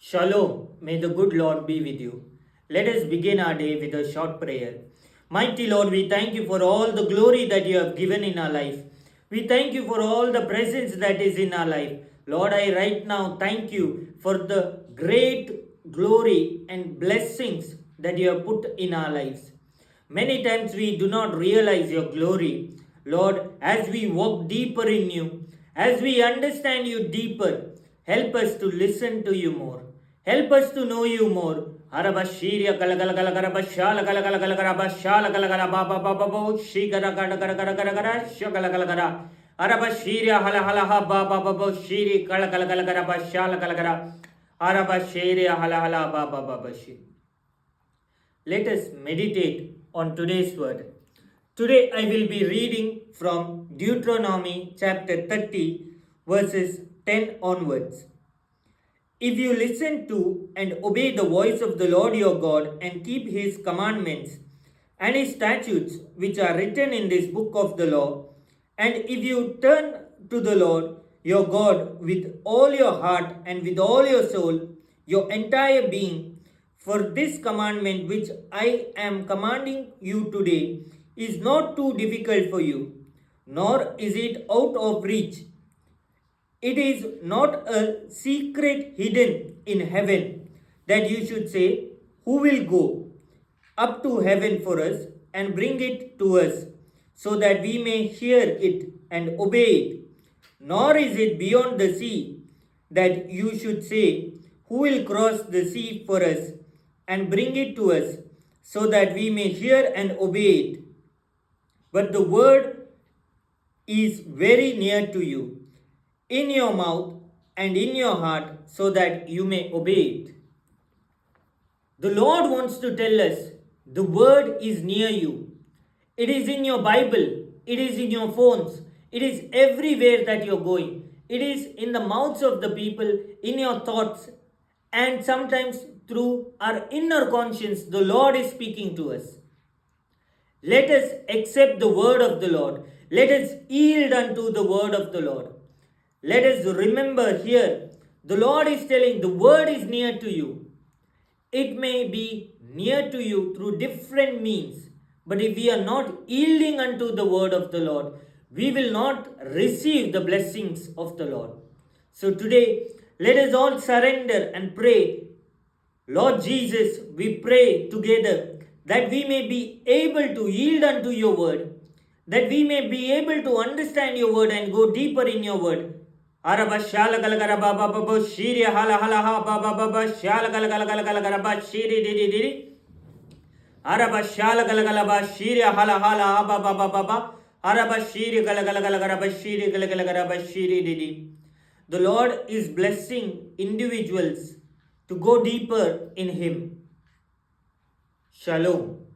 Shalom, may the good Lord be with you. Let us begin our day with a short prayer. Mighty Lord, we thank you for all the glory that you have given in our life. We thank you for all the presence that is in our life. Lord, I right now thank you for the great glory and blessings that you have put in our lives. Many times we do not realize your glory. Lord, as we walk deeper in you, as we understand you deeper, help us to listen to you more. Help us to know you more. Arabashiria kalagalagalagara kalagalagalagara kalagala baba baba bo shigara gara gara gara gara gara shagalagalagara Arabashiria hala hala ha baba baba shiri kalagalagalagara bashala kalagara Arabashiria hala hala baba baba shi. Let us meditate on today's word. Today I will be reading from Deuteronomy chapter 30 verses 10 onwards. If you listen to and obey the voice of the Lord your God and keep his commandments and his statutes which are written in this book of the law, and if you turn to the Lord your God with all your heart and with all your soul, your entire being, for this commandment which I am commanding you today is not too difficult for you, nor is it out of reach. It is not a secret hidden in heaven that you should say, who will go up to heaven for us and bring it to us, so that we may hear it and obey it. Nor is it beyond the sea that you should say, who will cross the sea for us and bring it to us, so that we may hear and obey it. But the word is very near to you, in your mouth and in your heart, so that you may obey it. The Lord wants to tell us the word is near you. It is in your Bible, it is in your phones, it is everywhere that you're going. It is in the mouths of the people, in your thoughts, and sometimes through our inner conscience, the Lord is speaking to us. Let us accept the word of the Lord. Let us yield unto the word of the Lord. Let us remember here, the Lord is telling the word is near to you. It may be near to you through different means, but if we are not yielding unto the word of the Lord, we will not receive the blessings of the Lord. So today, let us all surrender and pray. Lord Jesus, we pray together that we may be able to yield unto your word, that we may be able to understand your word and go deeper in your word. Araba shala galagara baba baba shiri hala hala ha baba baba shala galagala ba shiri didi didi. Araba shala galagala ba shiri hala hala ha baba baba baba. Araba shiri galagala ba shiri galagala ba shiri didi. The Lord is blessing individuals to go deeper in him. Shalom.